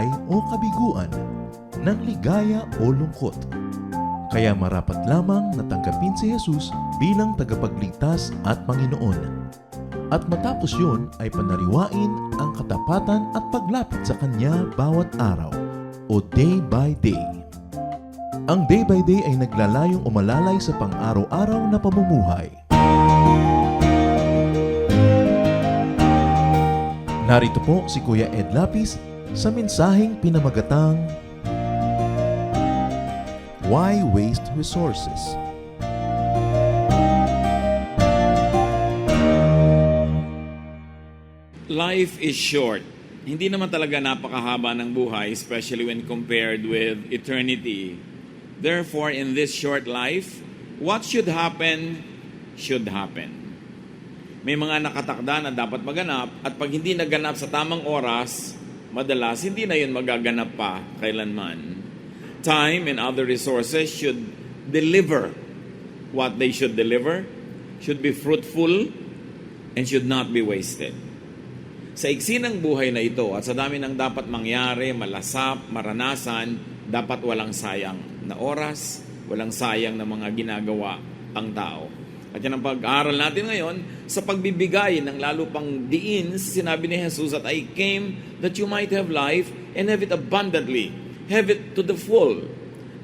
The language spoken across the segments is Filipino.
tagumpay o kabiguan, ng ligaya o lungkot. Kaya marapat lamang na tanggapin si Jesus bilang tagapagligtas at Panginoon. At matapos yun ay panariwain ang katapatan at paglapit sa Kanya bawat araw o day by day. Ang day by day ay naglalayong umalalay sa pang-araw-araw na pamumuhay. Narito po si Kuya Ed Lapis sa mensaheng pinamagatang Why Waste Resources? Life is short. Hindi naman talaga napakahaba ng buhay, especially when compared with eternity. Therefore, in this short life, what should happen, should happen. May mga nakatakda na dapat maganap at pag hindi naganap sa tamang oras, madalas hindi na yun magaganap pa kailanman. Time and other resources should deliver what they should deliver, should be fruitful, and should not be wasted. Sa iksi ng buhay na ito at sa dami ng dapat mangyari, malasap, maranasan, dapat walang sayang na oras, walang sayang na mga ginagawa ang tao. At yan ang pag-aaral natin ngayon sa pagbibigay ng lalo pang diin. Sinabi ni Jesus that I came that you might have life and have it abundantly, have it to the full.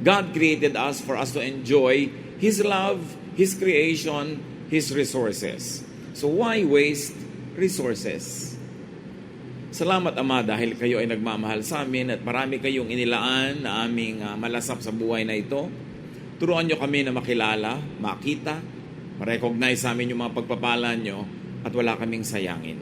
God created us for us to enjoy His love, His creation, His resources. So why waste resources? Salamat Ama dahil kayo ay nagmamahal sa amin at marami kayong inilaan na aming malasap sa buhay na ito. Turuan nyo kami na makilala, makita, ma-recognize sa amin yung mga pagpapala nyo at wala kaming sayangin.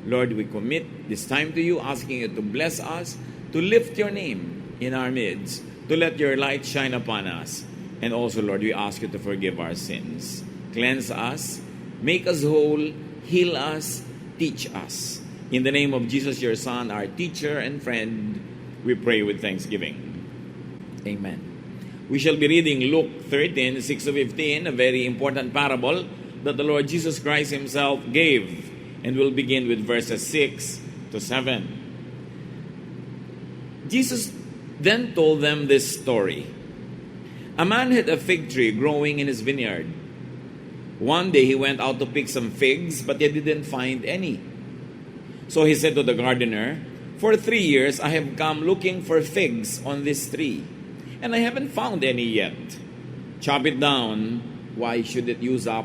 Lord, we commit this time to you, asking you to bless us, to lift your name in our midst, to let your light shine upon us. And also, Lord, we ask you to forgive our sins. Cleanse us, make us whole, heal us, teach us. In the name of Jesus, your Son, our teacher and friend, we pray with thanksgiving. Amen. We shall be reading Luke 13, 6-15, a very important parable that the Lord Jesus Christ Himself gave. And we'll begin with verses 6-7. Jesus then told them this story. A man had a fig tree growing in his vineyard. One day he went out to pick some figs, but he didn't find any. So he said to the gardener, "For 3 years I have come looking for figs on this tree, and I haven't found any yet. Chop it down. Why should it use up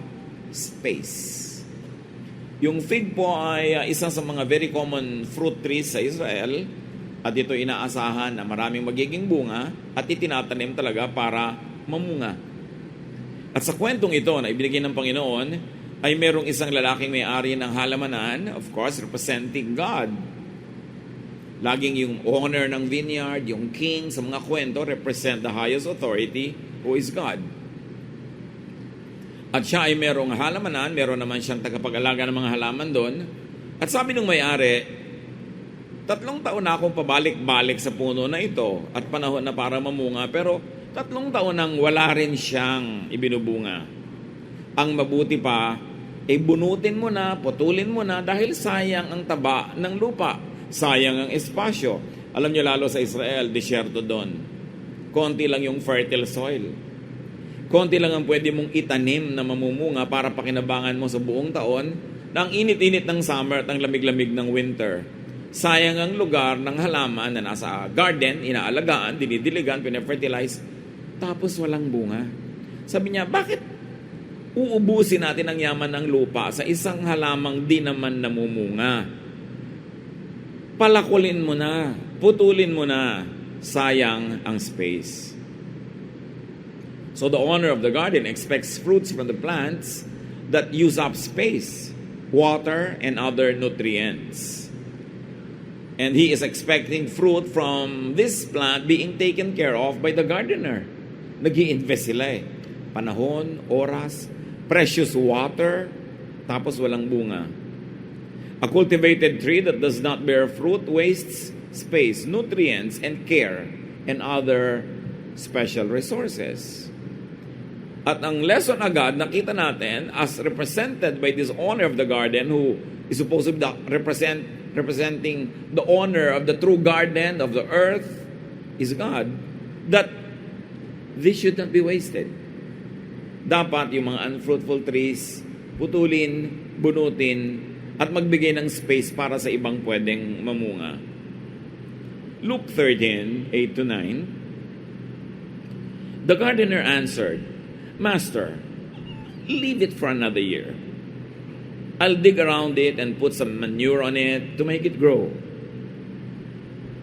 space?" Yung fig po ay isa sa mga very common fruit trees sa Israel, at ito inaasahan na maraming magiging bunga at itinatanim talaga para mamunga. At sa kwentong ito na ibinigay ng Panginoon, ay merong isang lalaking may-ari ng halamanan, of course, representing God. Laging yung owner ng vineyard, yung king, sa mga kwento, represent the highest authority, who is God. At siya ay merong halamanan, meron naman siyang tagapag-alaga ng mga halaman doon. At sabi ng may-ari, 3 taon na akong pabalik-balik sa puno na ito at panahon na para mamunga, pero 3 taon nang wala rin siyang ibinubunga. Ang mabuti pa, bunutin mo na, putulin mo na dahil sayang ang taba ng lupa, sayang ang espasyo. Alam nyo lalo sa Israel, disyerto doon. Konti lang yung fertile soil. Konti lang ang pwede mong itanim na mamumunga para pakinabangan mo sa buong taon na ang init-init ng summer at ang lamig-lamig ng winter. Sayang ang lugar ng halaman na nasa garden, inaalagaan, dinidiligan, pinafertilize, tapos walang bunga. Sabi niya, bakit uubusin natin ang yaman ng lupa sa isang halamang di naman namumunga? Palakulin mo na, putulin mo na, sayang ang space. So the owner of the garden expects fruits from the plants that use up space, water, and other nutrients. And he is expecting fruit from this plant being taken care of by the gardener. Nag-i-invest sila panahon, oras, precious water, tapos walang bunga. A cultivated tree that does not bear fruit wastes space, nutrients, and care, and other special resources. At ang lesson agad, nakita natin, as represented by this owner of the garden who is supposed to represent representing the owner of the true garden of the earth is God, that this should not be wasted. Dapat yung mga unfruitful trees, putulin, bunutin, at magbigay ng space para sa ibang pwedeng mamunga. Luke 13, 8-9, the gardener answered, Master, leave it for another year. I'll dig around it and put some manure on it to make it grow.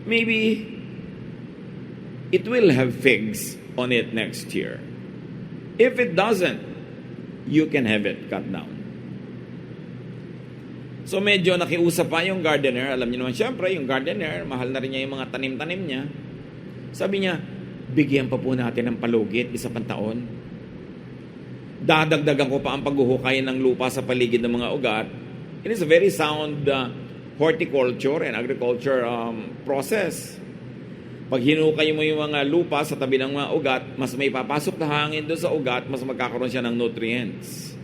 Maybe it will have figs on it next year. If it doesn't, you can have it cut down. So medyo nakiusap pa yung gardener. Alam niyo naman, syempre, yung gardener, mahal na rin niya yung mga tanim-tanim niya. Sabi niya, bigyan pa po natin ng palugit, isa pang taon. Dadagdagan ko pa ang paghuhukay ng lupa sa paligid ng mga ugat. It is a very sound horticulture and agriculture process. Pag hinukay mo yung mga lupa sa tabi ng mga ugat, mas may papasok na hangin doon sa ugat, mas magkakaroon siya ng nutrients.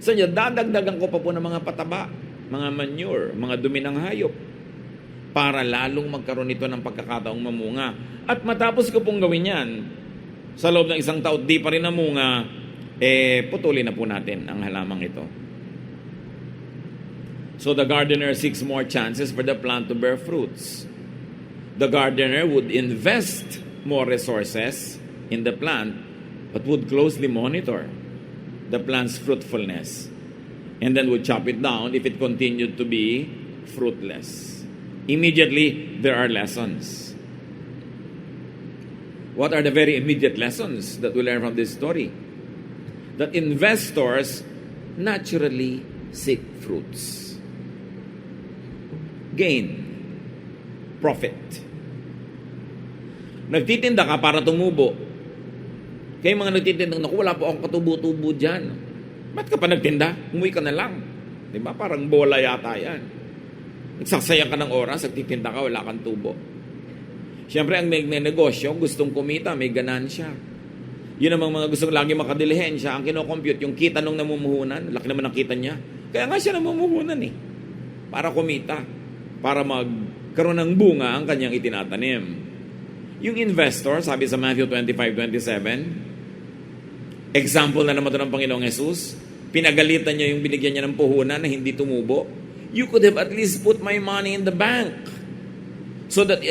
So, dadagdagan ko pa po ng mga pataba, mga manure, mga dumi ng hayop, para lalong magkaroon ito ng pagkakataong mamunga. At matapos ko pong gawin yan, sa loob ng isang taon, di pa rin namunga, putulin na po natin ang halamang ito. So the gardener seeks more chances for the plant to bear fruits. The gardener would invest more resources in the plant, but would closely monitor the plant's fruitfulness, and then would chop it down if it continued to be fruitless. Immediately, there are lessons. What are the very immediate lessons that we learn from this story? That investors naturally seek fruits. Gain. Profit. Nagtitinda ka para tumubo. Kaya mga nagtitinda, naku, wala po akong katubo-tubo dyan. Ba't ka pa nagtinda? Umuwi ka na lang. Diba? Parang bola yata yan. Nagsasayang ka ng oras, nagtitinda ka, wala kang tubo. Siyempre, ang may negosyo, gustong kumita, may ganansya. Yun namang mga gustong lagi makadilihensya, ang kinocompute, yung kita nung namumuhunan, laki naman ang kita niya. Kaya nga siya namumuhunan para kumita, para magkaroon ng bunga ang kanyang itinatanim. Yung investor, sabi sa Matthew 25:27, example na naman ito ng Panginoong Jesus, pinagalitan niya yung binigyan niya ng puhunan na hindi tumubo. You could have at least put my money in the bank so that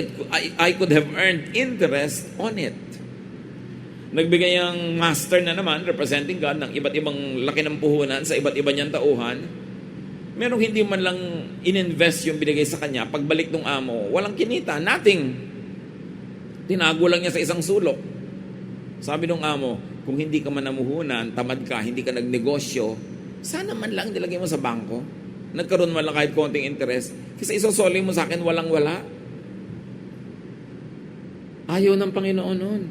I could have earned interest on it. Nagbigay ang master na naman, representing God, ng iba't ibang laki ng puhunan sa iba't iba niyang tauhan. Merong hindi man lang ininvest yung binigay sa kanya, pagbalik ng amo, walang kinita, nothing. Tinago lang niya sa isang sulok. Sabi ng amo, kung hindi ka man namuhunan, tamad ka, hindi ka nagnegosyo, sana man lang nilagay mo sa bangko. Nagkaroon man lang kahit konting interest. Kasi isosoli mo sa akin, walang-wala. Ayaw ng Panginoon nun.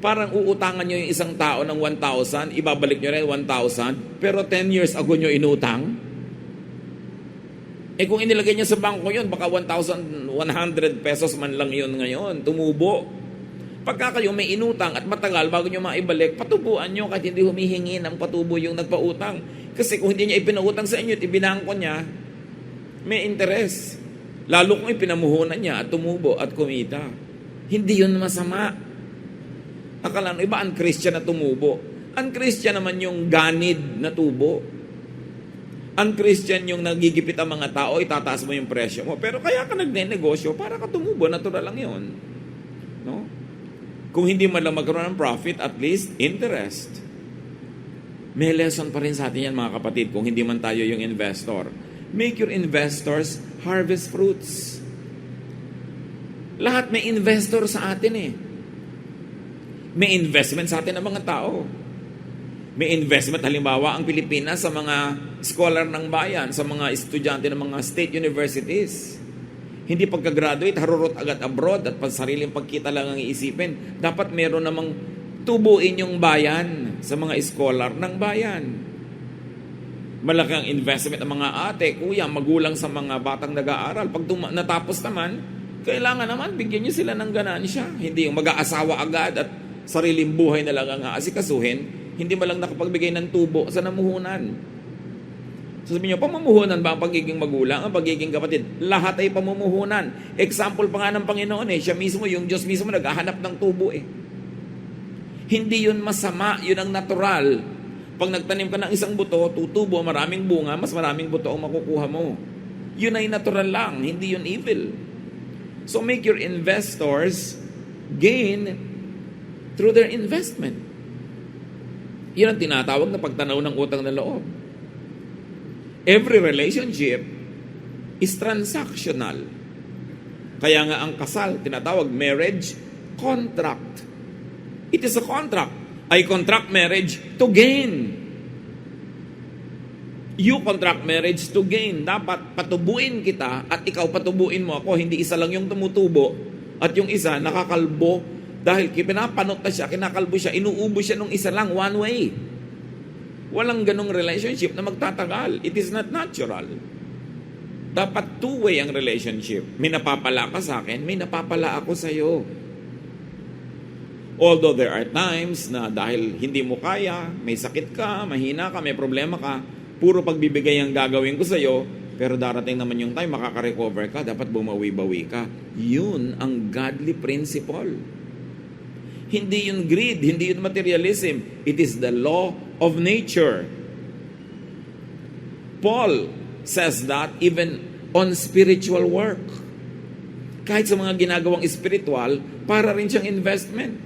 Parang uutangan nyo yung isang tao ng 1,000, ibabalik nyo rin 1,000, pero 10 years ago nyo inutang. Kung inilagay niya sa bangko yun, baka 1,100 pesos man lang yun ngayon, tumubo. Pagka kayo may inutang at matagal bago nyo maibalik, patubuan nyo kahit hindi humihingi ng patubo yung nagpautang. Kasi kung hindi niya ipinautang sa inyo at ibinangko niya, may interest. Lalo kung ipinamuhunan niya at tumubo at kumita. Hindi yun masama. Akala nyo, iba un-Christian na tumubo. Un-Christian naman yung ganid na tubo. Un-Christian yung nagigipit ang mga tao, itataas mo yung presyo mo. Pero kaya ka nagne-negosyo, para ka tumubo, natural lang yun. No? Kung hindi man lang magkaroon ng profit, at least interest. May lesson pa rin sa atin yan, mga kapatid, kung hindi man tayo yung investor. Make your investors harvest fruits. Lahat may investor sa atin May investment sa atin ng mga tao. May investment, halimbawa, ang Pilipinas sa mga scholar ng bayan, sa mga estudyante ng mga state universities. Hindi pagka-graduate, harurot agad abroad at sariling pagkita lang ang iisipin. Dapat meron namang tubuin yung bayan sa mga scholar ng bayan. Malaki ang investment ng mga ate, kuya, magulang sa mga batang nag-aaral. Pag natapos naman, kailangan naman bigyan nyo sila ng ganansya. Hindi yung mag-aasawa agad at sariling buhay na lang ang aasikasuhin, hindi man lang nakapagbigay ng tubo sa namuhunan. Sabi niyo, pamumuhunan ba ang pagiging magulang, ang pagiging kapatid? Lahat ay pamumuhunan. Example pa nga ng Panginoon siya mismo, yung Diyos mismo, naghahanap ng tubo Hindi yun masama, yun ang natural. Pag nagtanim ka ng isang buto, tutubo, maraming bunga, mas maraming buto ang makukuha mo. Yun ay natural lang, hindi yun evil. So make your investors gain through their investment. Yun ang tinatawag na pagtanaw ng utang na loob. Every relationship is transactional. Kaya nga ang kasal, tinatawag marriage contract. It is a contract. I contract marriage to gain. You contract marriage to gain. Dapat patubuin kita at ikaw patubuin mo ako. Hindi isa lang yung tumutubo at yung isa nakakalbo dahil pinapanot na siya, kinakalbo siya, inuubo siya nung isa lang, one way. Walang ganong relationship na magtatagal. It is not natural. Dapat two-way ang relationship. May napapala ka sa akin, may napapala ako sa iyo. Although there are times na dahil hindi mo kaya, may sakit ka, mahina ka, may problema ka, puro pagbibigay ang gagawin ko sa iyo, pero darating naman yung time, makaka-recover ka, dapat bumawi-bawi ka. Yun ang godly principle. Hindi yun greed, hindi yun materialism. It is the law of nature. Paul says that even on spiritual work. Kahit sa mga ginagawang spiritual, para rin siyang investment.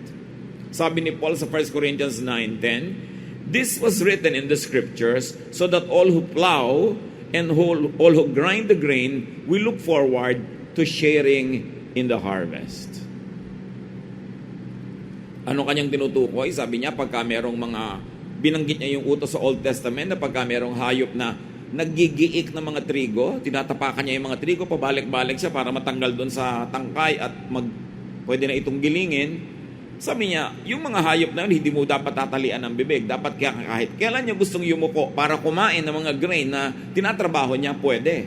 Sabi ni Paul sa 1 Corinthians 9:10, "This was written in the scriptures so that all who plow and all who grind the grain will look forward to sharing in the harvest." Ano kanyang tinutukoy? Sabi niya, pagka merong mga, binanggit niya yung utos sa Old Testament na pagka merong hayop na naggigiik ng mga trigo, tinatapakan niya yung mga trigo, pabalik-balik siya para matanggal doon sa tangkay at pwede na itong gilingin. Sabi niya, yung mga hayop na yun, hindi mo dapat tatalian ng bibig. Dapat kahit kailan niya gustong yumuko para kumain ng mga grain na tinatrabaho niya, pwede.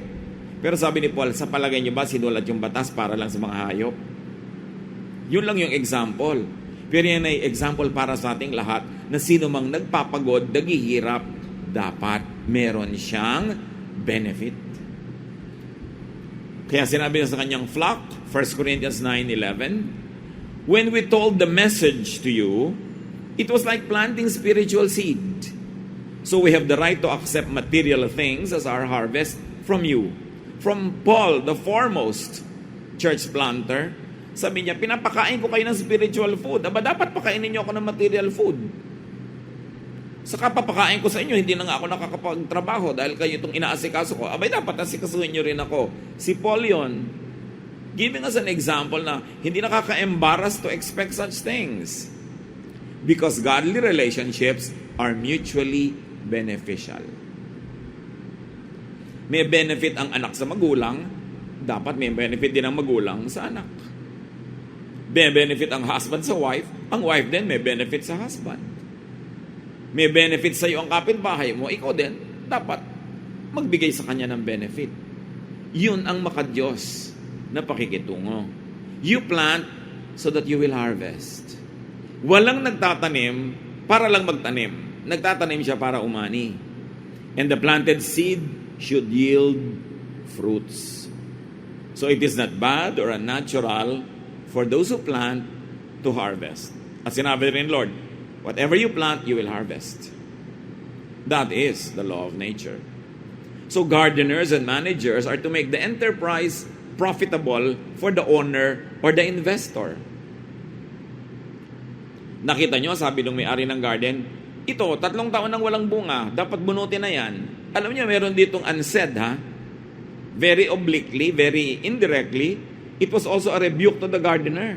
Pero sabi ni Paul, sa palagay niyo ba sinulat yung batas para lang sa mga hayop? Yun lang yung example. Pero yan ay example para sa ating lahat na sino mang nagpapagod, naghihirap, dapat meron siyang benefit. Kaya sinabi niya sa kanyang flock, 1 Corinthians 9:11, "When we told the message to you, it was like planting spiritual seed. So we have the right to accept material things as our harvest from you." From Paul, the foremost church planter, sabi niya, pinapakain ko kayo ng spiritual food. Aba, dapat pakainin niyo ako ng material food. Saka papakain ko sa inyo, hindi na nga ako nakakapagtrabaho dahil kayo itong inaasikaso ko. Abay, dapat asikasuhin niyo rin ako. Si Paul yun, giving us an example na hindi nakaka-embarrass to expect such things. Because godly relationships are mutually beneficial. May benefit ang anak sa magulang, dapat may benefit din ang magulang sa anak. May benefit ang husband sa wife, ang wife din may benefit sa husband. May benefit sa iyo ang kapitbahay mo, ikaw din, dapat magbigay sa kanya ng benefit. Yun ang makadiyos na pakikitungo. You plant so that you will harvest. Walang nagtatanim para lang magtanim. Nagtatanim siya para umani. And the planted seed should yield fruits. So it is not bad or unnatural for those who plant to harvest. At sinabi rin, Lord, whatever you plant, you will harvest. That is the law of nature. So gardeners and managers are to make the enterprise profitable for the owner or the investor. Nakita nyo, sabi nung may-ari ng garden, ito, 3 taon nang walang bunga, dapat bunutin na yan. Alam niyo, meron ditong unsaid, very obliquely, very indirectly, it was also a rebuke to the gardener.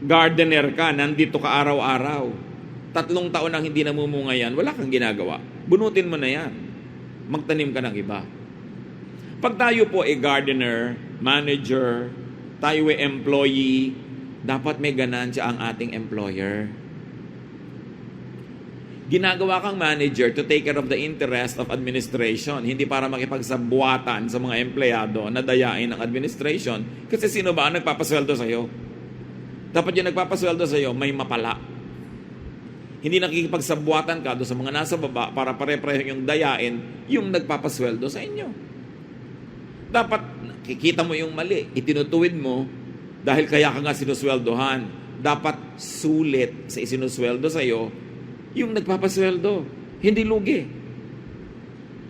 Gardener ka, nandito ka araw-araw. 3 taon nang hindi namumunga yan, wala kang ginagawa. Bunutin mo na yan. Magtanim ka ng iba. Pag tayo po ay gardener, manager, tayo ay employee, dapat may ganansya ang ating employer. Ginagawa kang manager to take care of the interest of administration, hindi para makipagsabuatan sa mga empleyado na dayain ng administration. Kasi sino ba ang nagpapasweldo sa iyo? Dapat yung nagpapasweldo sa iyo may mapala. Hindi nakikipagsabuatan ka doon sa mga nasa baba para pare-pareho yung dayain yung nagpapasweldo sa inyo. Dapat kikita mo yung mali, itinutuwid mo dahil kaya ka nga sinusweldohan. Dapat sulit sa isinusweldo sa iyo yung nagpapasweldo, hindi lugi.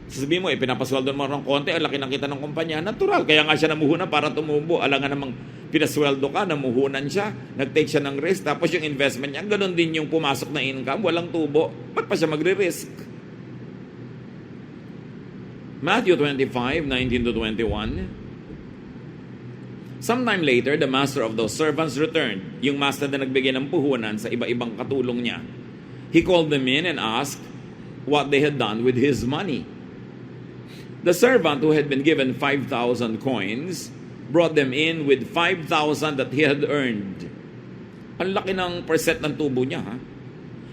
Sasabihin mo, pinapasweldo mo ng konti, ang laki ng kita ng kumpanya, natural. Kaya nga siya namuhunan para tumubo. Alangan namang pinasweldo ka, namuhunan siya, nag-take siya ng risk, tapos yung investment niya, ganun din yung pumasok na income, walang tubo. Ba't pa siya magre-risk? Matthew 25:19-21. Sometime later, the master of those servants returned. Yung master na nagbigay ng puhunan sa iba-ibang katulong niya. He called them in and asked what they had done with his money. The servant who had been given 5,000 coins brought them in with 5,000 that he had earned. Ang laki ng percent ng tubo niya, ha?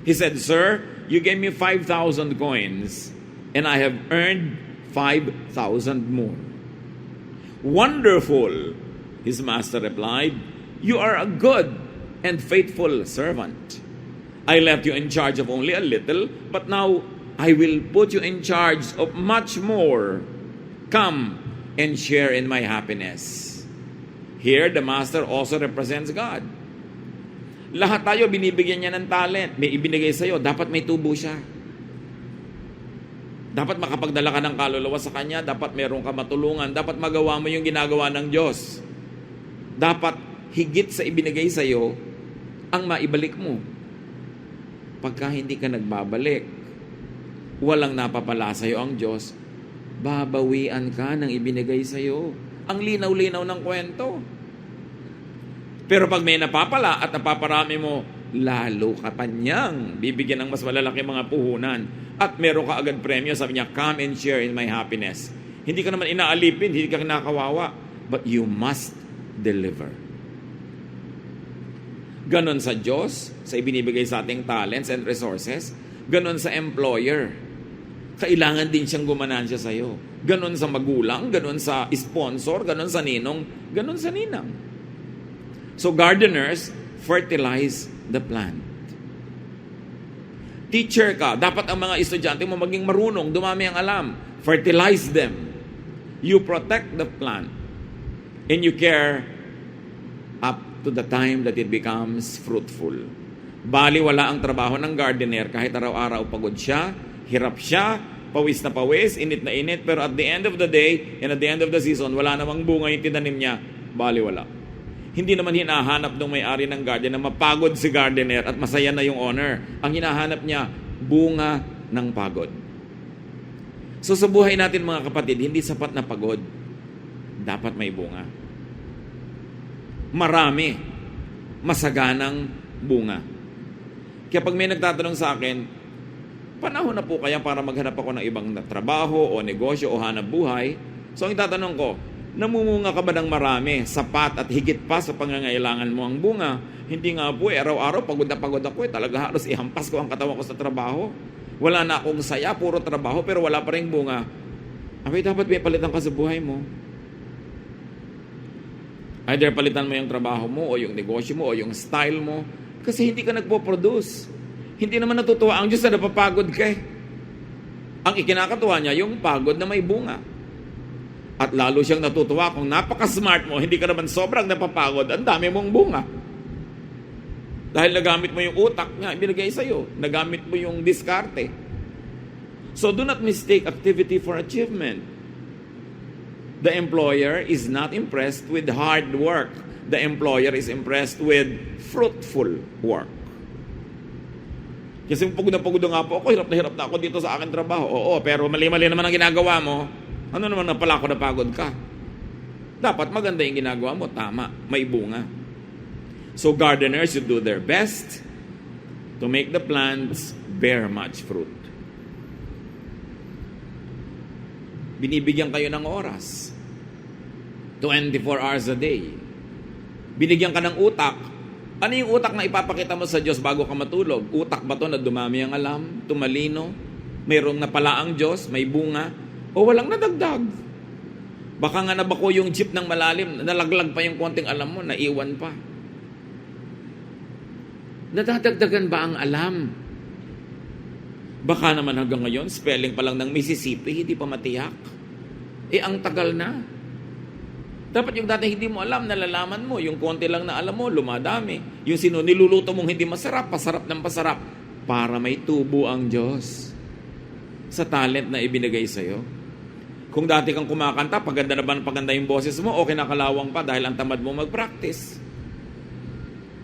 He said, "Sir, you gave me 5,000 coins, and I have earned 5,000 more." "Wonderful," his master replied. "You are a good and faithful servant. I left you in charge of only a little, but now I will put you in charge of much more. Come and share in my happiness." Here, the master also represents God. Lahat tayo binibigyan niya ng talent. May ibinigay sa'yo. Dapat may tubo siya. Dapat makapagdala ka ng kaluluwa sa Kanya. Dapat meron ka matulungan. Dapat magawa mo yung ginagawa ng Diyos. Dapat higit sa ibinigay sa'yo ang maibalik mo. Pagka hindi ka nagbabalik, walang napapala sa'yo ang Diyos, babawian ka ng ibinigay sa'yo. Ang linaw-linaw ng kwento. Pero pag may napapala at napaparami mo, lalo ka pa niyang bibigyan ng mas malalaki mga puhunan. At meron ka agad premyo, sabi niya, "Come and share in my happiness." Hindi ka naman inaalipin, hindi ka kinakawawa, but you must deliver. Ganon sa Diyos, sa ibinibigay sa ating talents and resources. Ganon sa employer. Kailangan din siyang gumanansya sa iyo. Ganon sa magulang, ganon sa sponsor, ganon sa ninong, ganon sa ninang. So gardeners fertilize the plant. Teacher ka, dapat ang mga estudyante mo maging marunong, dumami ang alam. Fertilize them. You protect the plant. And you care up to the time that it becomes fruitful. Baliwala ang trabaho ng gardener kahit araw-araw pagod siya, hirap siya, pawis na pawis, init na init, pero at the end of the day and at the end of the season, wala namang bunga yung tinanim niya, baliwala. Hindi naman hinahanap ng may-ari ng garden na mapagod si gardener at masaya na yung owner. Ang hinahanap niya, bunga ng pagod. So sa buhay natin mga kapatid, hindi sapat na pagod. Dapat may bunga. Marami. Masaganang bunga. Kaya pag may nagtatanong sa akin, panahon na po kaya para maghanap ako ng ibang trabaho o negosyo o hanap buhay? So ang tatanong ko, namumunga ka ba ng marami, sapat at higit pa sa pangangailangan mo ang bunga? Hindi nga po araw-araw pagod ako talaga halos ihampas ko ang katawan ko sa trabaho. Wala na akong saya, puro trabaho pero wala pa rin bunga. Abay, dapat may palitan ka sa buhay mo. Either palitan mo yung trabaho mo o yung negosyo mo o yung style mo kasi hindi ka nagpo-produce. Hindi naman natutuwa ang Diyos na napapagod ka eh. Ang ikinakatuwa niya, yung pagod na may bunga. At lalo siyang natutuwa kung napaka-smart mo, hindi ka naman sobrang napapagod, ang dami mong bunga. Dahil nagamit mo yung utak nga, ibinigay sa'yo. Nagamit mo yung diskarte. So do not mistake activity for achievement. The employer is not impressed with hard work. The employer is impressed with fruitful work. Kasi pagod na nga po ako, hirap na ako dito sa aking trabaho. Oo, pero mali-mali naman ang ginagawa mo. Ano naman na pala ako napagod ka? Dapat maganda yung ginagawa mo. Tama, may bunga. So gardeners should do their best to make the plants bear much fruit. Binibigyan kayo ng oras. 24 hours a day. Binigyan ka ng utak. Ano yung utak na ipapakita mo sa Diyos bago ka matulog? Utak ba to na dumami ang alam, tumalino, mayroong napala ang Diyos, may bunga, o walang nadagdag? Baka nga nabako yung jeep ng malalim, nalaglag pa yung konting alam mo, naiwan pa. Nadadagdagan ba ang alam Baka naman hanggang ngayon, spelling pa lang ng Mississippi, hindi pa matiyak. Ang tagal na. Dapat yung dati hindi mo alam, nalalaman mo. Yung konti lang na alam mo, lumadami. Yung niluluto mong hindi masarap, pasarap ng pasarap. Para may tubo ang Diyos sa talent na ibinigay sa'yo. Kung dati kang kumakanta, paganda na ba paganda yung boses mo, o kinakalawang pa dahil ang tamad mo mag-practice?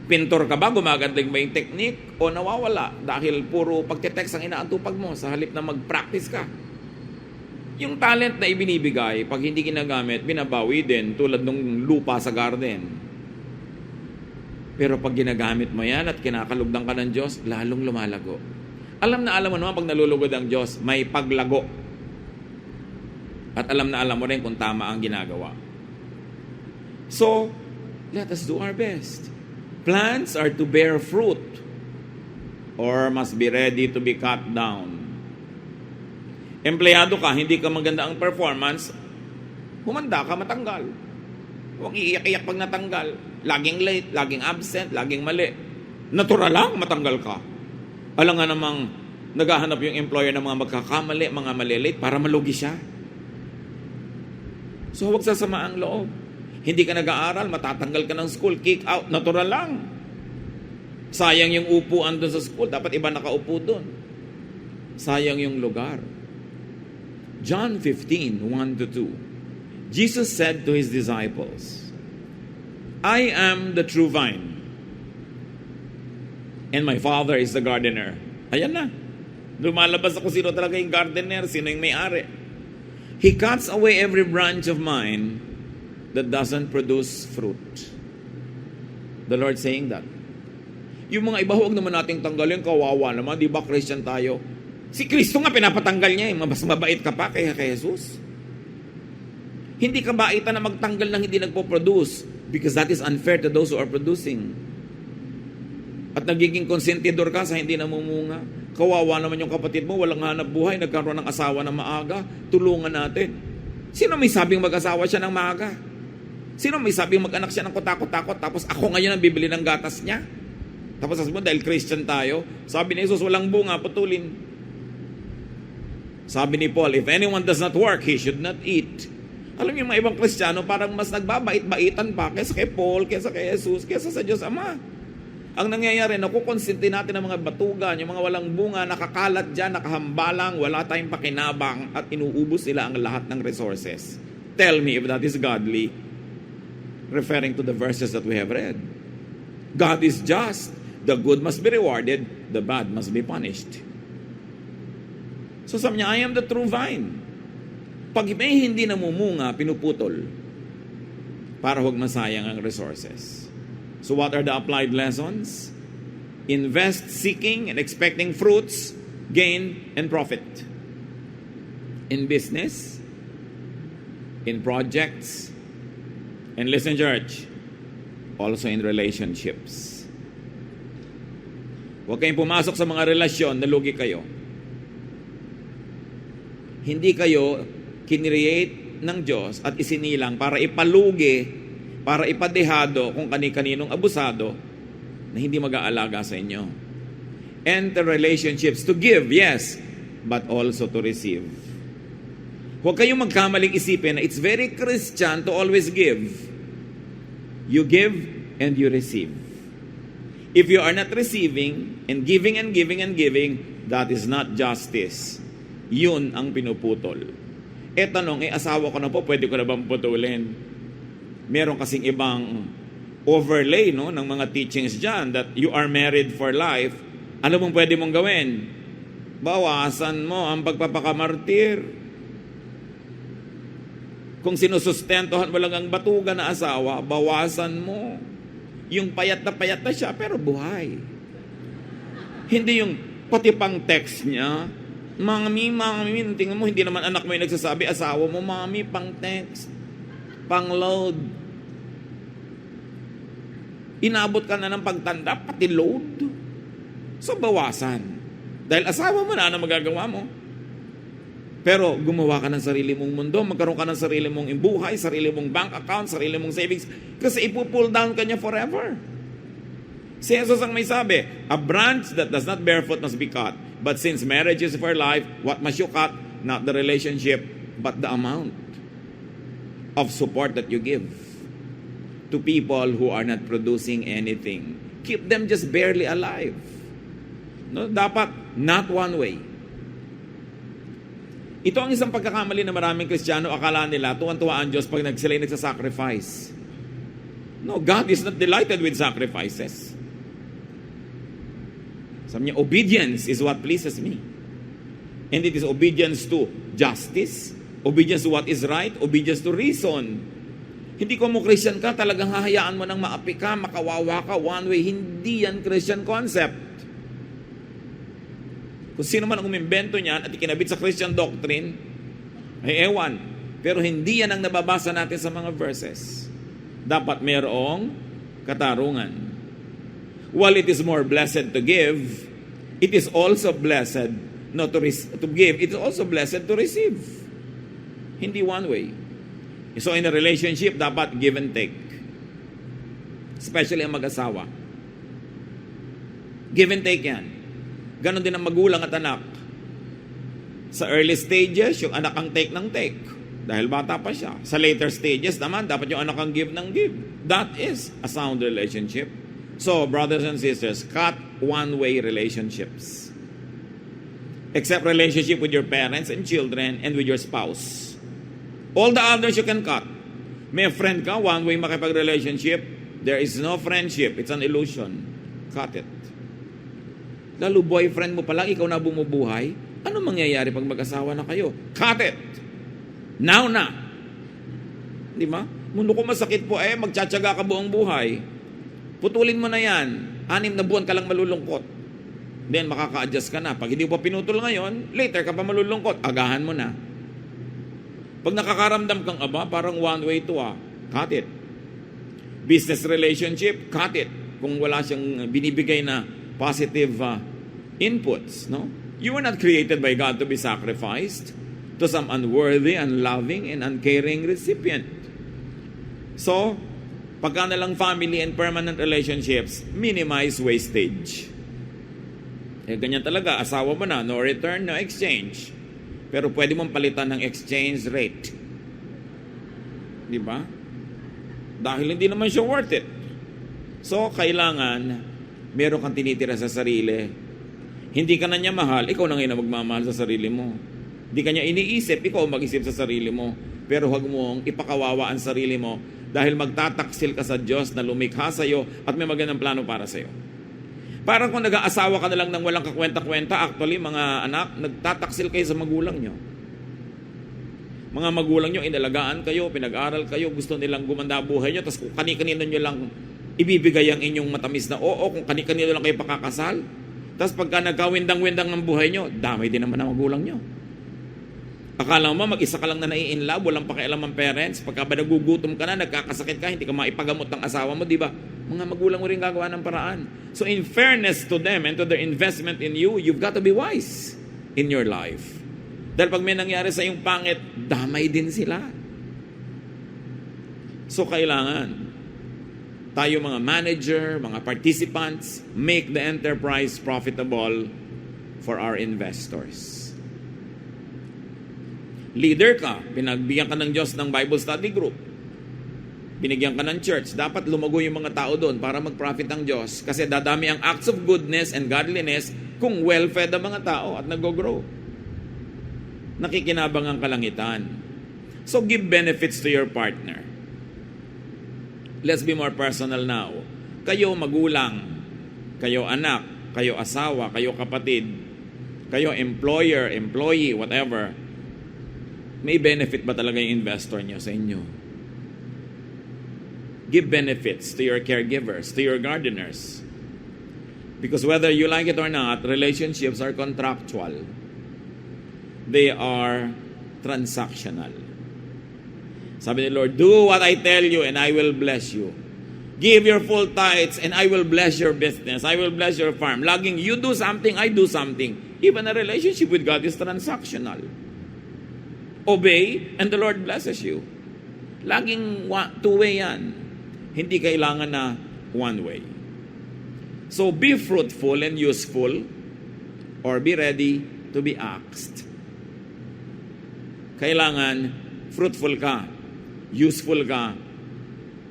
Pintor ka ba? Gumagaling ba yung technique? O nawawala dahil puro pagte-text ang inaatupag mo sa halip na mag-practice ka? Yung talent na ibinibigay, pag hindi ginagamit, binabawi din tulad ng lupa sa garden. Pero pag ginagamit mo yan at kinakalugdan ka ng Diyos, lalong lumalago. Alam mo naman pag nalulugod ang Diyos, may paglago. At alam mo rin kung tama ang ginagawa. So, let us do our best. Plants are to bear fruit or must be ready to be cut down. Empleyado ka, hindi ka maganda ang performance, humanda ka matanggal. Huwag iiyak-iyak pag natanggal. Laging late, laging absent, laging mali. Natural lang, matanggal ka. Alam nga namang naghahanap yung employer ng mga magkakamali, mga malilate para malugi siya. So huwag sasama ang loob. Hindi ka nag-aaral, matatanggal ka ng school, kick out, natural lang. Sayang yung upuan doon sa school, dapat iba nakaupo doon. Sayang yung lugar. John 15, 1-2. Jesus said to His disciples, I am the true vine, and my Father is the gardener. Ayan na. Lumalabas ako sino talaga yung gardener, sino yung may-ari. He cuts away every branch of mine that doesn't produce fruit. The Lord saying that. Yung mga iba, huwag naman nating tanggalin, kawawa naman, di ba Christian tayo? Si Kristo nga pinapatanggal niya, mas mabait ka pa kay Jesus. Hindi ka baitan na magtanggal ng hindi nagpo-produce because that is unfair to those who are producing. At nagiging konsentidor ka sa hindi namumunga. Kawawa naman yung kapatid mo, walang hanap buhay, nagkaroon ng asawa na maaga, tulungan natin. Sino may sabing mag-asawa siya ng maaga? Sino may sabing mag-anak siya ng kutakot-takot tapos ako ngayon ang bibili ng gatas niya? Tapos sabi mo, dahil Christian tayo, sabi ni Jesus, walang bunga, putulin. Sabi ni Paul, if anyone does not work, he should not eat. Alam niyo, yung mga ibang Kristiyano, parang mas nagbabait-baitan pa kaysa kay Paul, kaysa kay Jesus, kaysa sa Diyos Ama. Ang nangyayari, nakukonsinti natin ang mga batugan, yung mga walang bunga, nakakalat dyan, nakahambalang, wala tayong pakinabang, at inuubos nila ang lahat ng resources. Tell me if that is godly, referring to the verses that we have read. God is just. The good must be rewarded, the bad must be punished. So sabi niya, I am the true vine. Pag may hindi namumunga, pinuputol para huwag masayang ang resources. So what are the applied lessons? Invest seeking and expecting fruits, gain, and profit. In business, in projects, and listen church, also in relationships. Huwag kayong pumasok sa mga relasyon na lugi kayo. Hindi kayo kinreate ng Diyos at isinilang para ipalugi, para ipadehado kung kani-kaninong abusado na hindi mag-aalaga sa inyo. Enter relationships to give, yes, but also to receive. Huwag kayong magkamaling isipin na it's very Christian to always give. You give and you receive. If you are not receiving and giving and giving and giving, that is not justice. Yun ang pinuputol. Tanong, asawa ko na po, pwede ko na bang putulin? Meron kasing ibang overlay no, ng mga teachings dyan that you are married for life. Ano mong pwede mong gawin? Bawasan mo ang pagpapakamartir. Kung sinusustentohan mo lang ang batugan na asawa, bawasan mo. Yung payat na siya, pero buhay. Hindi yung pati pang text niya, mami, tingnan mo, hindi naman anak mo yung nagsasabi, asawa mo, mami, pang text, pang load. Inabot ka na ng pagtanda, pati load. So, bawasan. Dahil asawa mo na, ano magagawa mo? Pero gumawa ka ng sarili mong mundo, magkaroon ka ng sarili mong imbuhay, sarili mong bank account, sarili mong savings, kasi ipupull down ka niya forever. Si Jesus ang may sabi, a branch that does not bear fruit must be cut, But since marriage is for life, what must you cut? Not the relationship, but the amount of support that you give to people who are not producing anything. Keep them just barely alive. No, dapat not one way. Ito ang isang pagkakamali na maraming Kristiyano, akala nila tuwan-tuwa ang Diyos pag sila nagsasacrifice. No, God is not delighted with sacrifices. Sabi niya, obedience is what pleases me. And it is obedience to justice, obedience to what is right, obedience to reason. Hindi ko mo Christian ka, talagang hahayaan mo nang maapi ka, makawawa ka, one way. Hindi yan Christian concept. Kung sino man ang umimbento niyan at ikinabit sa Christian doctrine, ay ewan. Pero hindi yan ang nababasa natin sa mga verses. Dapat mayroong katarungan. While it is more blessed to give, it is also blessed not to give. It is also blessed to receive. Hindi one way. So in a relationship, dapat give and take. Especially ang mag-asawa. Give and take yan. Ganon din ang magulang at anak. Sa early stages, yung anak ang take ng take. Dahil bata pa siya. Sa later stages naman, dapat yung anak ang give ng give. That is a sound relationship. So, brothers and sisters, cut one-way relationships. Except relationship with your parents and children and with your spouse. All the others you can cut. May friend ka, one-way makipag-relationship. There is no friendship. It's an illusion. Cut it. Lalo boyfriend mo pa lang, ikaw na bumubuhay, ano mangyayari pag mag-asawa na kayo? Cut it! Now na! Di ba? Mundo ko masakit po, magtsatsaga ka buong buhay. Putulin mo na yan. 6 na buwan ka lang malulungkot. Then makaka-adjust ka na. Pag hindi mo pa pinutol ngayon, later ka pa malulungkot. Agahan mo na. Pag nakakaramdam kang parang one way to cut it. Business relationship, cut it. Kung wala siyang binibigay na positive inputs, no? You were not created by God to be sacrificed to some unworthy, unloving, and uncaring recipient. So, pagka na lang family and permanent relationships, minimize wastage. Ganyan talaga, asawa mo na, no return, no exchange. Pero pwede mong palitan ng exchange rate. Di ba? Dahil hindi naman siya worth it. So, kailangan meron kang tinitira sa sarili. Hindi ka na niya mahal, ikaw na ngayon na magmamahal sa sarili mo. Hindi ka niya iniisip, ikaw mag-isip sa sarili mo. Pero huwag mong ipakawawa ang sarili mo dahil magtataksil ka sa Diyos na lumikha sa iyo at may magandang plano para sa iyo. Parang kung nag-aasawa ka na lang ng walang kakwenta-kwenta, actually, mga anak, nagtataksil kayo sa magulang nyo. Mga magulang nyo, inalagaan kayo, pinag-aral kayo, gusto nilang gumanda buhay nyo, tapos kung kani-kanino nyo lang ibibigay ang inyong matamis na kung kani-kanino lang kayo pakakasal. Tapos pagka nagkawindang-windang ng buhay nyo, damay din naman ang magulang nyo. Akala mo, mag-isa ka lang na nai-inlove, walang pakialam ang parents. Pagka ba nagugutom ka na, nagkakasakit ka, hindi ka maipagamot ng asawa mo, di ba? Mga magulang mo rin gagawa ng paraan. So in fairness to them and to their investment in you, you've got to be wise in your life. Dahil pag may nangyari sa iyong pangit, damay din sila. So kailangan tayo mga manager, mga participants, make the enterprise profitable for our investors. Leader ka, pinagbigyan ka ng Diyos ng Bible study group. Binigyan ka ng church, dapat lumago yung mga tao doon para mag-profit ang Diyos. Kasi dadami ang acts of goodness and godliness kung well-fed ang mga tao at nag-grow. Nakikinabang ang kalangitan. So give benefits to your partner. Let's be more personal now. Kayo magulang, kayo anak, kayo asawa, kayo kapatid, kayo employer, employee, whatever. May benefit ba talaga yung investor nyo sa inyo? Give benefits to your caregivers, to your gardeners. Because whether you like it or not, relationships are contractual. They are transactional. Sabi ni Lord, do what I tell you and I will bless you. Give your full tithes and I will bless your business. I will bless your farm. Laging you do something, I do something. Even a relationship with God is transactional. Obey and the Lord blesses you. Laging two-way yan. Hindi kailangan na one way. So be fruitful and useful or be ready to be asked. Kailangan fruitful ka, useful ka,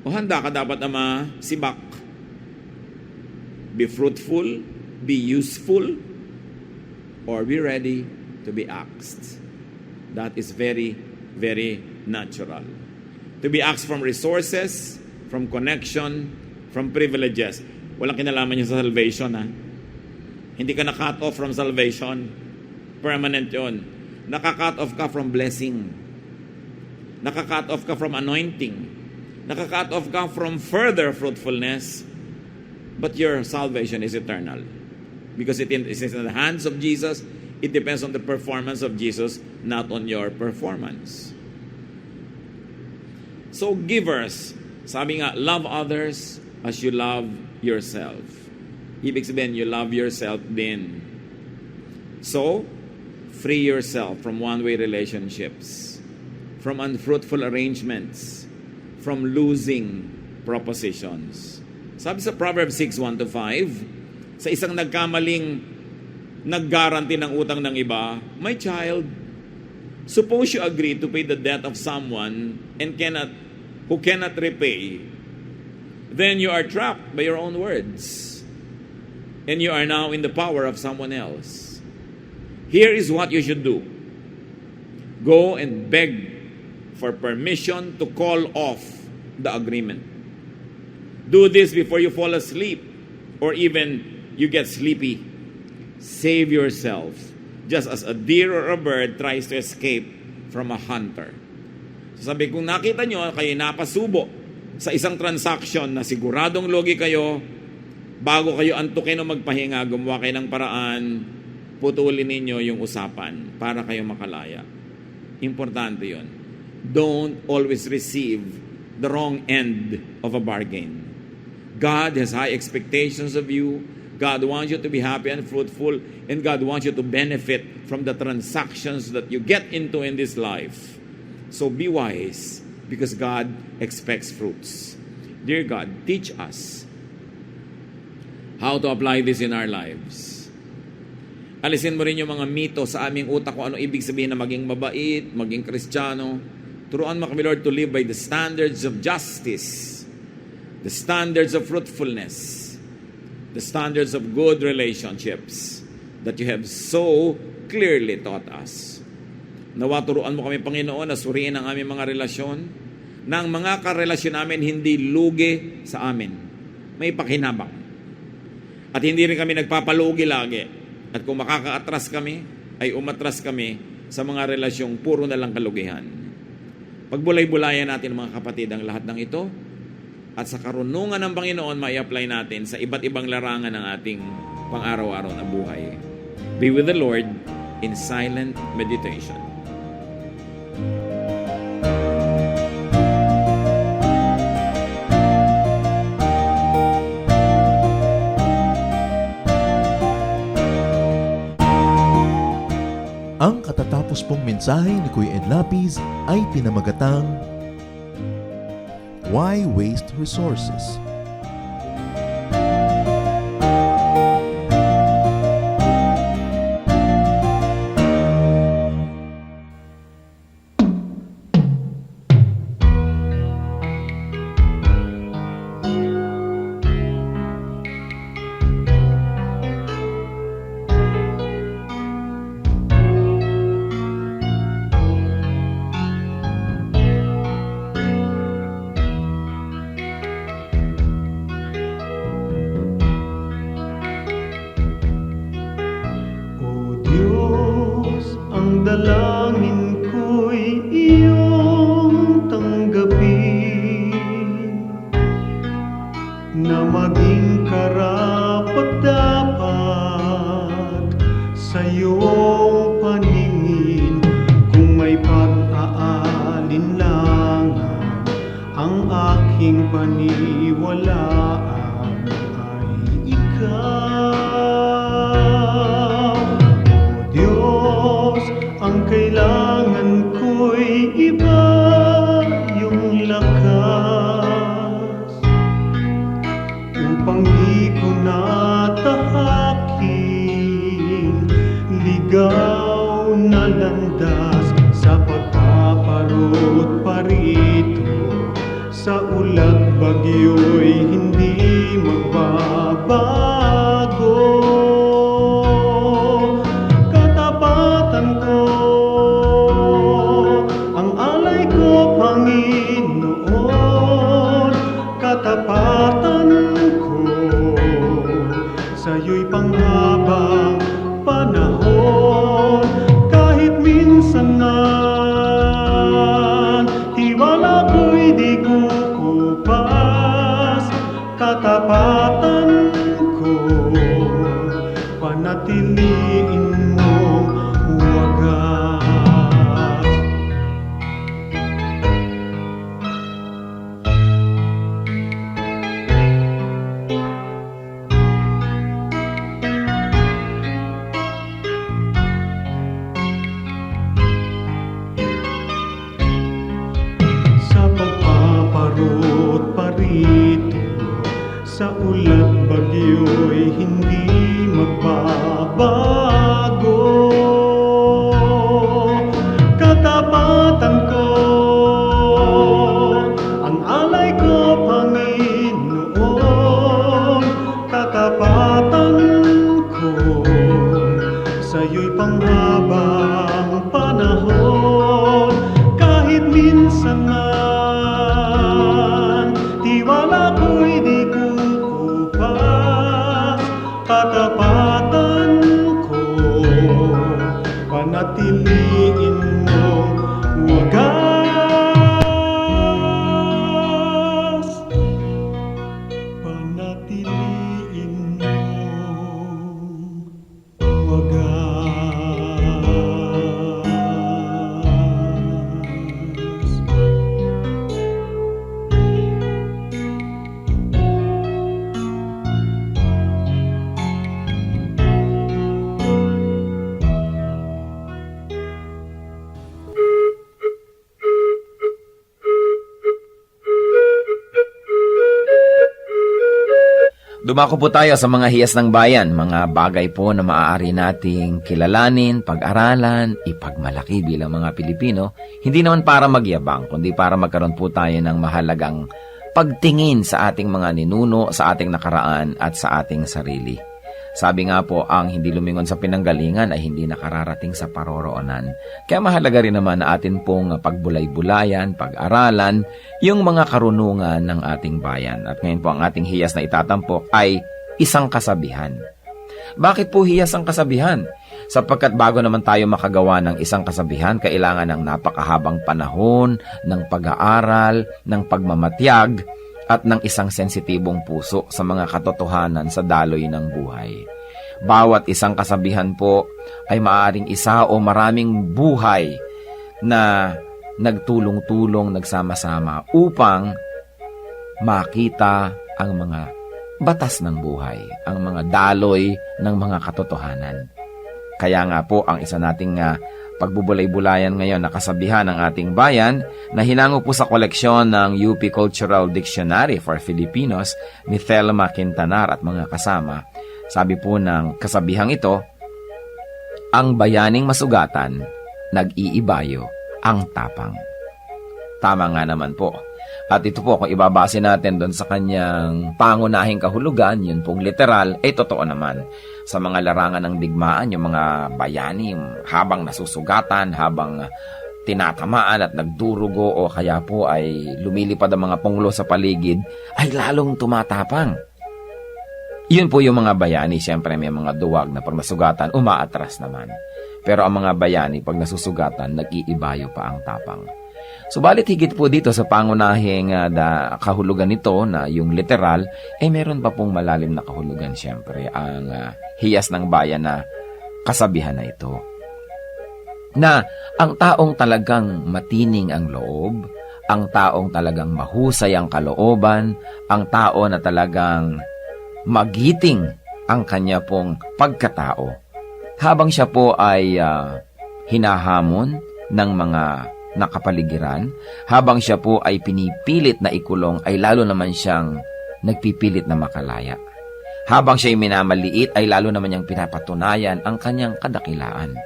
o handa ka dapat na masibak. Be fruitful, be useful, or be ready to be asked. That is very, very natural. To be asked from resources, from connection, from privileges. Walang kinalaman niya sa salvation, ha? Hindi ka na-cut off from salvation. Permanent yon. Naka-cut off ka from blessing. Naka-cut off ka from anointing. Naka-cut off ka from further fruitfulness. But your salvation is eternal. Because it is in the hands of Jesus. It depends on the performance of Jesus, not on your performance. So givers, sabi nga, love others as you love yourself. Ibig sabihin, you love yourself din. So, free yourself from one-way relationships, from unfruitful arrangements, from losing propositions. Sabi sa Proverbs 6:1-5, sa isang nagkamaling nag-guarantee ng utang ng iba, my child, suppose you agree to pay the debt of someone who cannot repay, then you are trapped by your own words. And you are now in the power of someone else. Here is what you should do. Go and beg for permission to call off the agreement. Do this before you fall asleep or even you get sleepy. Save yourself, just as a deer or a bird tries to escape from a hunter. So sabi, kung nakita nyo, kayo napasubo sa isang transaction na siguradong logi kayo, bago kayo antukin o magpahinga, gumawa kayo ng paraan, putulin ninyo yung usapan para kayo makalaya. Importante yon. Don't always receive the wrong end of a bargain. God has high expectations of you. God wants you to be happy and fruitful, and God wants you to benefit from the transactions that you get into in this life. So be wise, because God expects fruits. Dear God, teach us how to apply this in our lives. Alisin mo rin yung mga mito sa aming utak kung ano ibig sabihin na maging mabait, maging Kristiyano. Turuan mo kami, Lord, to live by the standards of justice, the standards of fruitfulness, the standards of good relationships that you have so clearly taught us. Nawa turuan mo kami, Panginoon, na suriin ang aming mga relasyon, na ang mga karelasyon namin hindi lugi sa amin, may pakinabang. At hindi rin kami nagpapalugi lagi. At kung makaka-atras kami, ay umatras kami sa mga relasyong puro na lang kalugihan. Pagbulay-bulayan natin, mga kapatid, ang lahat ng ito. At sa karunungan ng Panginoon, mai-apply natin sa iba't ibang larangan ng ating pang-araw-araw na buhay. Be with the Lord in silent meditation. Ang katatapos pong mensahe ni Kuya Ed Lapiz ay pinamagatang Why Waste Resources? Dalangin ko'y iyong tanggapin, na maging karapat-dapat sa iyong paningin. Kung may pag-aalinlangan ang aking paniwalaan, ay ikaw, O Diyos. Ang kailangan ko'y iba, yung lakas upang di ko natahakin ula't bagyo'y hindi magbabago. Katapatan ko, ang alay ko, Panginoon. Katapatan ko, sa'yo'y panghabang panahon. Kahit minsan na tiwala ko'y di kukupas, katapatan ko, panatiliin mong wagas. Sa pagpaparot parito, sa ula't bagyo'y hindi magbabago. Katapatan ko, ang alay ko, Panginoon. Katapatan ko, sa'yo'y panghabang panahon. Kahit minsan man tiwala ko'y di kukupas, katapatan ko, panatiliin mong wagas. Panatiliin mong wagas. Dumako po tayo sa mga hiyas ng bayan, mga bagay po na maaari nating kilalanin, pag-aralan, ipagmalaki bilang mga Pilipino, hindi naman para magyabang, kundi para magkaroon po tayo ng mahalagang pagtingin sa ating mga ninuno, sa ating nakaraan at sa ating sarili. Sabi nga po, ang hindi lumingon sa pinanggalingan ay hindi nakararating sa paroroonan. Kaya mahalaga rin naman na atin pong pagbulay-bulayan, pag-aralan, yung mga karunungan ng ating bayan. At ngayon po ang ating hiyas na itatampok ay isang kasabihan. Bakit po hiyas ang kasabihan? Sapagkat bago naman tayo makagawa ng isang kasabihan, kailangan ng napakahabang panahon, ng pag-aaral, ng pagmamatyag, at ng isang sensitibong puso sa mga katotohanan sa daloy ng buhay. Bawat isang kasabihan po ay maaaring isa o maraming buhay na nagtulong-tulong, nagsama-sama upang makita ang mga batas ng buhay, ang mga daloy ng mga katotohanan. Kaya nga po ang isa nating pagbubulay-bulayan ngayon na kasabihan ng ating bayan na hinango po sa koleksyon ng UP Cultural Dictionary for Filipinos ni Thelma Quintanar at mga kasama. Sabi po ng kasabihang ito, ang bayaning masugatan, nag-iibayo ang tapang. Tama nga naman po. At ito po, kung ibabase natin doon sa kanyang pangunahing kahulugan, yun pong literal, ay totoo naman. Sa mga larangan ng digmaan, yung mga bayani, habang nasusugatan, habang tinatamaan at nagdurugo o kaya po ay lumilipad ang mga punglo sa paligid, ay lalong tumatapang. Yun po yung mga bayani, siyempre may mga duwag na pag nasugatan, umaatras naman. Pero ang mga bayani, pag nasusugatan, nag-iibayo pa ang tapang. Subalit higit po dito sa pangunahing kahulugan nito na yung literal, ay meron pa pong malalim na kahulugan siyempre ang hiyas ng bayan na kasabihan na ito. Na ang taong talagang matining ang loob, ang taong talagang mahusay ang kalooban, ang tao na talagang magiting ang kanya pong pagkatao, habang siya po ay hinahamon ng mga nakapaligiran, habang siya po ay pinipilit na ikulong, ay lalo naman siyang nagpipilit na makalaya. Habang siya'y minamaliit, ay lalo naman niyang pinapatunayan ang kanyang kadakilaan.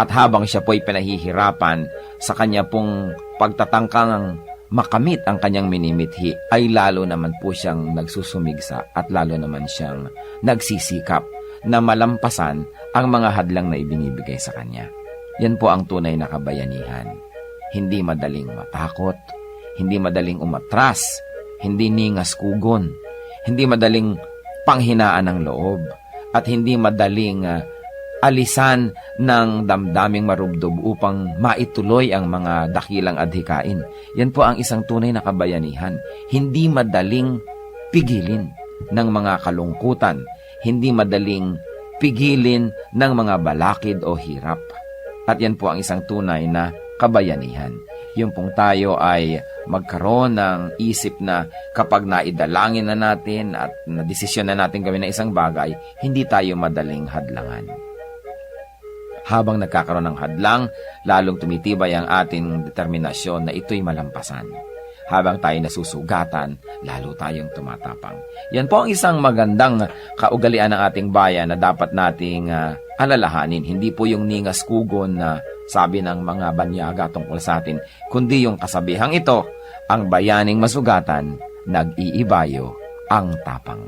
At habang siya po ay pinahihirapan sa kanya pong pagtatangkang makamit ang kanyang minimithi, ay lalo naman po siyang nagsusumigsa at lalo naman siyang nagsisikap na malampasan ang mga hadlang na ibinibigay sa kanya. Yan po ang tunay na kabayanihan. Hindi madaling matakot, hindi madaling umatras, hindi ningas kugon, hindi madaling panghinaan ng loob, at hindi madaling alisan ng damdaming marubdob upang maituloy ang mga dakilang adhikain. Yan po ang isang tunay na kabayanihan. Hindi madaling pigilin ng mga kalungkutan, hindi madaling pigilin ng mga balakid o hirap. At yan po ang isang tunay na kabayanihan. Yung pong tayo ay magkaroon ng isip na kapag naidalangin na natin at nadesisyon na natin gawin na isang bagay, hindi tayo madaling hadlangan. Habang nagkakaroon ng hadlang, lalong tumitibay ang ating determinasyon na ito'y malampasan. Habang tayo nasusugatan, lalo tayong tumatapang. Yan po ang isang magandang kaugalian ng ating bayan na dapat nating alalahanin. Hindi po yung ningas kugon na sabi ng mga banyaga tungkol sa atin, kundi yung kasabihang ito, ang bayaning masugatan, nag-iibayo ang tapang.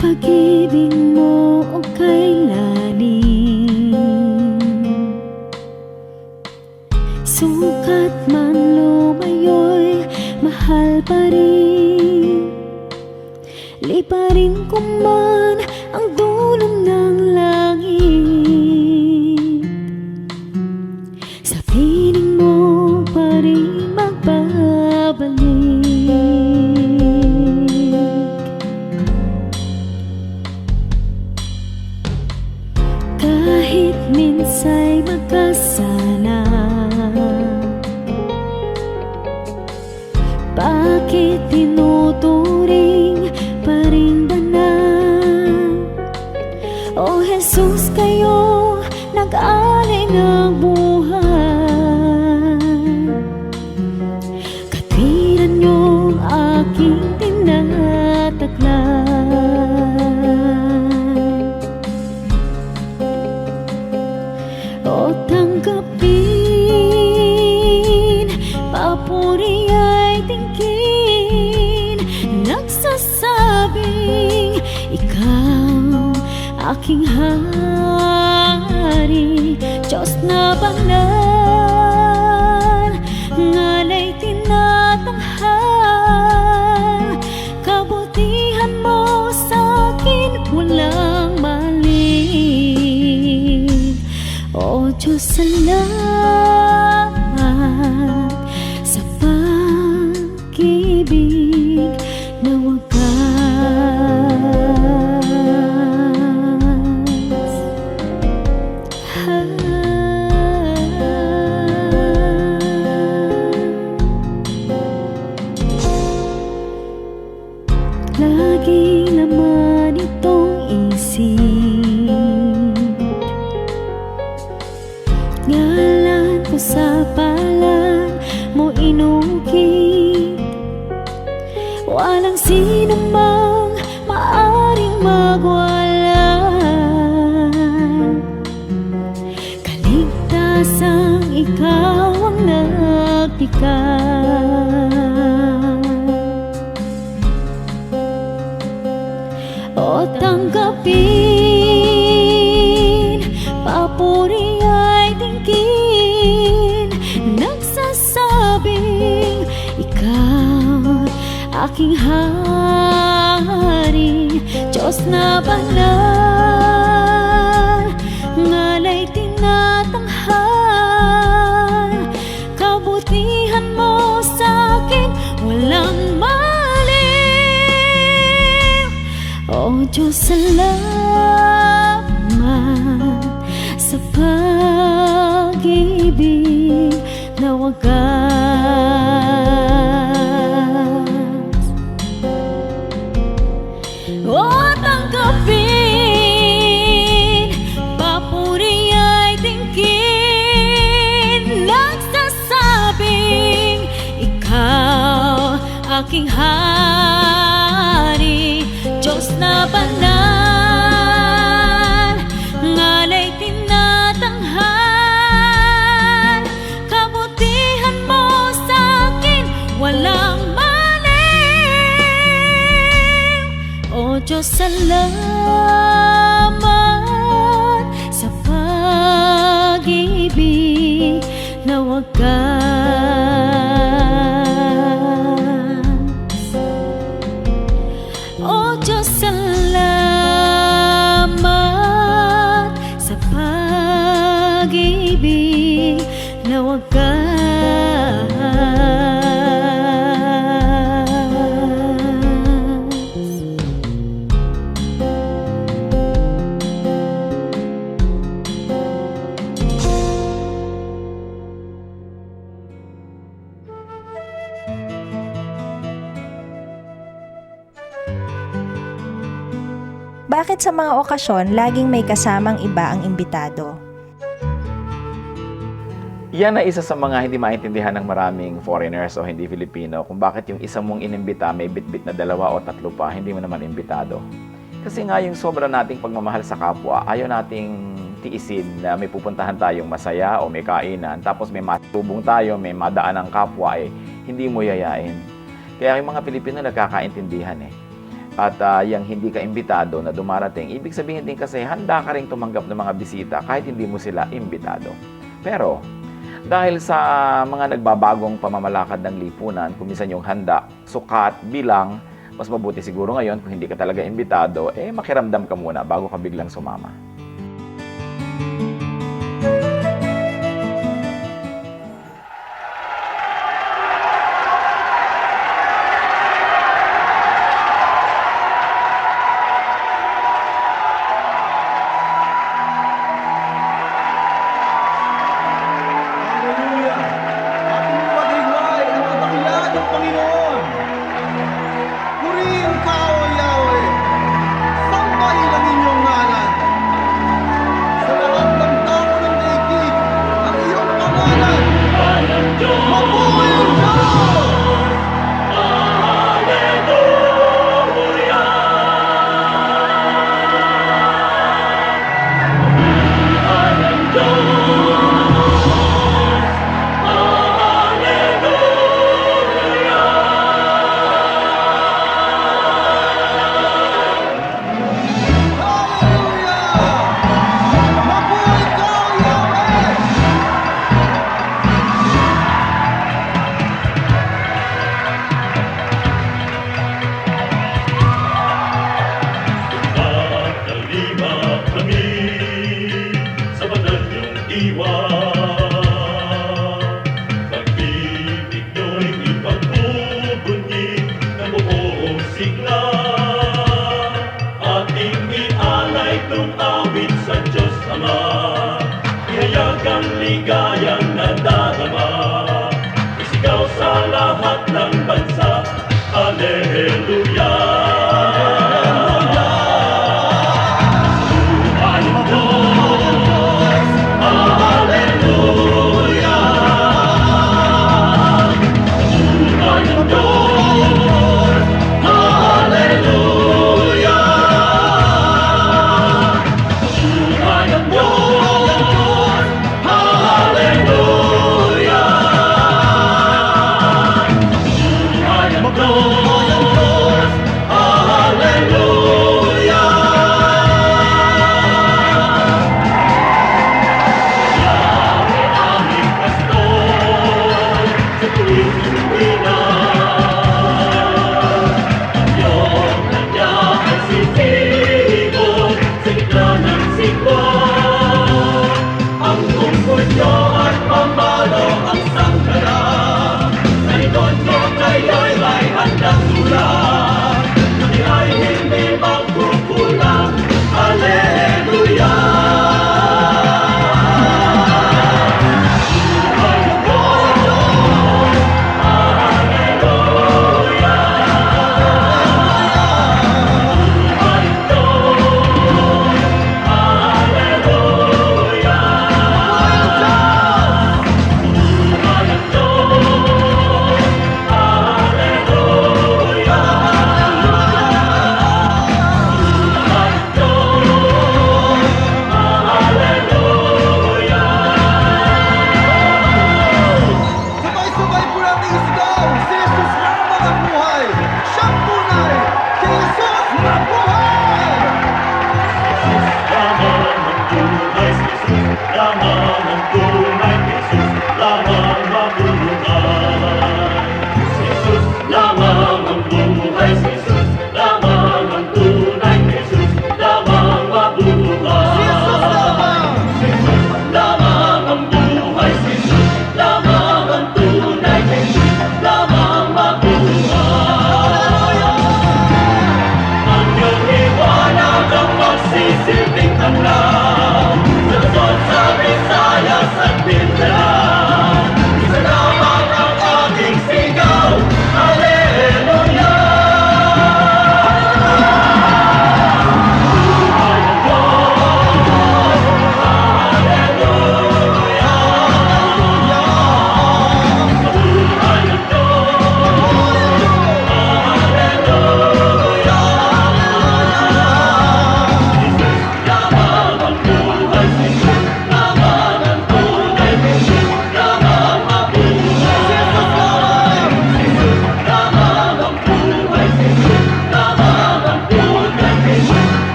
Pag-ibig mo o kailanin, sukat man lumayo'y mahal pa rin. Liparin ko man ang dulong ng langit, sa piling mo pa rin magbabalik. Kahit minsa'y magkasala, bakit tinuturing pa rin danan? O Jesus, kayo nag-alay ng buhay, katwiran niyong aking tinataglay. O tanggapin, papuri ay tingkin, nagsasabing ikaw aking hari, Diyos na banal, ngalay tinatanghal, kabutihan mo sa'kin walang mali. O Diyos, salamat sa pag-ibig na wagas. Laging laman itong isip, ngalan ko sa palad mo inukit. Walang sino mang maaring magwala, kaligtasang ikaw ang nagtikad. O tanggapin, papuri ay tingkin, nagsasabing ikaw aking hari, Diyos na banal, ngalay tinatanghal, kabutihan mo sa'kin walang mali. O Diyos, salamat sa pag pag-ibig na wagas. O tanggapin, papuri ay tingin, nagsasabing ikaw aking hari, Diyos na banal, ngalay tinatanghal, kabutihan mo sa'kin walang maliw. O Diyos, salamat sa pag-ibig na wagas. O Diyos, salamat sa pag-ibig na wagas. Bakit sa mga okasyon laging may kasamang iba ang imbitado? Yan ay isa sa mga hindi maintindihan ng maraming foreigners o hindi Filipino kung bakit yung isa mong inimbita may bitbit na 2 o 3 pa, hindi mo naman imbitado. Kasi nga yung sobra nating pagmamahal sa kapwa, ayaw nating tiisin na may pupuntahan tayong masaya o may kainan, tapos may matubong tayo, may madaan ng kapwa, hindi mo yayain. Kaya yung mga Pilipino nagkakaintindihan At yung hindi ka imbitado na dumarating, ibig sabihin din kasi handa ka rin tumanggap ng mga bisita kahit hindi mo sila imbitado. Pero dahil sa mga nagbabagong pamamalakad ng lipunan, kung minsan yung handa, sukat, bilang, mas mabuti siguro ngayon kung hindi ka talaga imbitado, makiramdam ka muna bago ka biglang sumama. Hallelujah! Ating paghiwalay ang kadakilaan ng Panginoon. Purihin ka, O Yahweh. Sambahin ang inyong ngalan. Sa lahat ng tao ng daigdig, ang iyong pangalan. Mabuhay ang Diyos!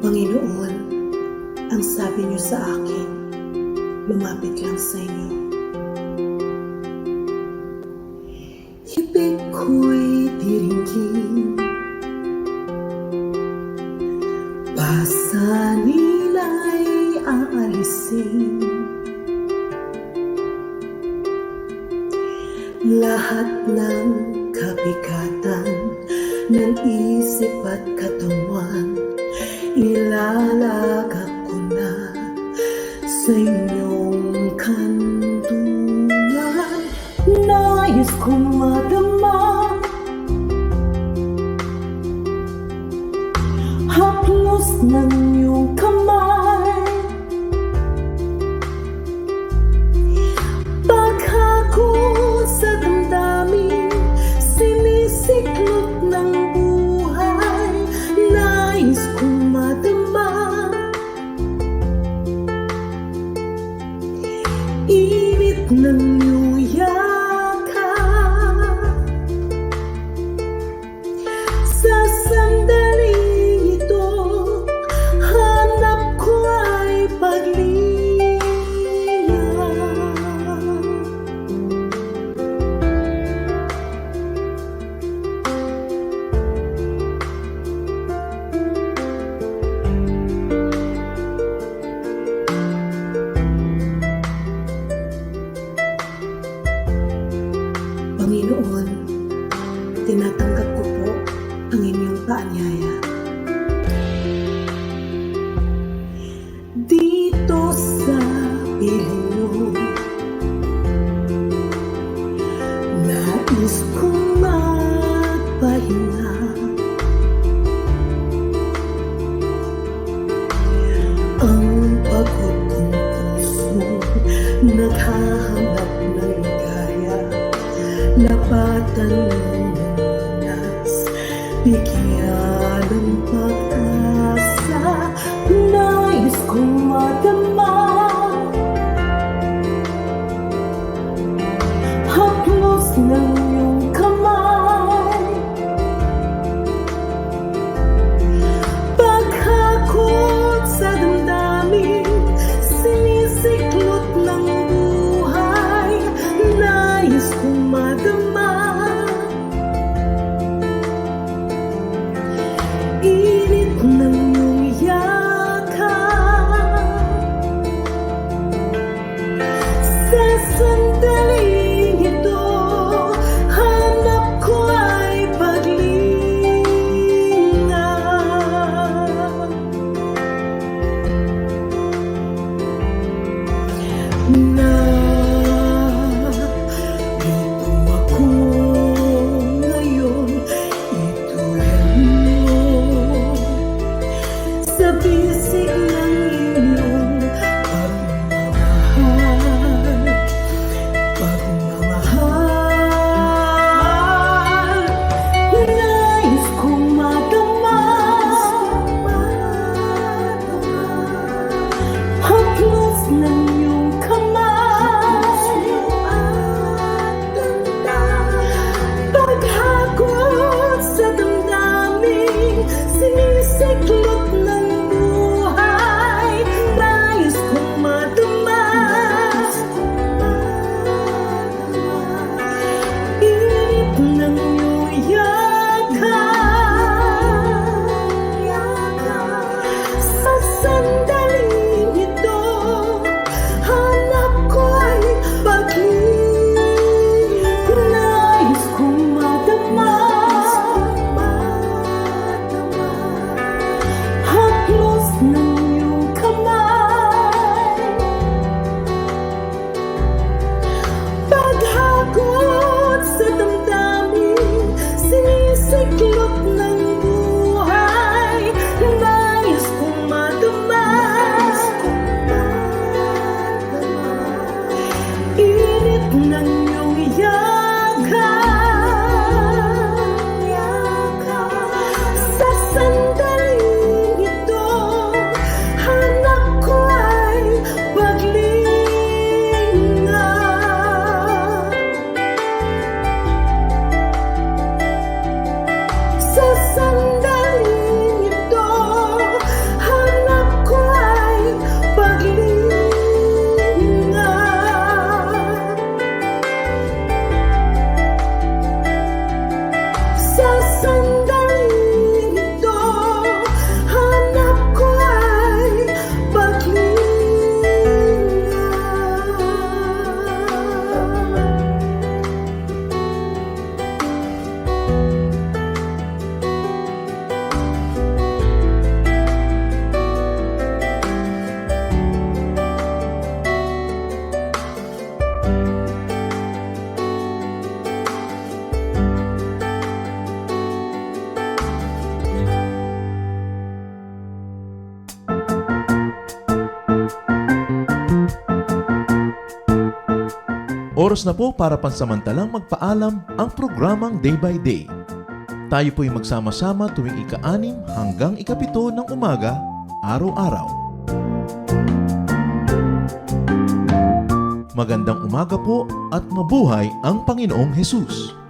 Panginoon, ang sabi niyo sa akin, lumapit lang sa inyo. Ibig ko'y diringgin, pasanin ay aalisin. Lahat ng kabigatan ng isip at katawan, ilalagak ko na sa inyong kandungan. Nais kong madama haplos ng iyong kamay. Paghako sa damdamin, sinisiklot ng buhay. Nais kong madama init ng iyong yakap. Sa sandaling ito, hanap ko ay paglinga. Panginoon, tinatanggap ko po ang inyong paanyaya. Dito sa piling mo, nais kong magpahinga. Ang pagod kong puso, naghahanap ng ligaya. Napatan ng lunas, bigyan ng pag-asa. Nais kong madama haplos ng iyong kamay. Paghakot sa damdamin, sinisiklot ng buhay. Nais kong madama init ng iyong yakap. Sa sandaling ito, hanap ko ay paglinga. Oras na po para pansamantalang magpaalam ang programang Day by Day. Tayo po'y magsama-sama tuwing ika-6 hanggang ika-7 ng umaga, araw-araw. Magandang umaga po at mabuhay ang Panginoong Hesus!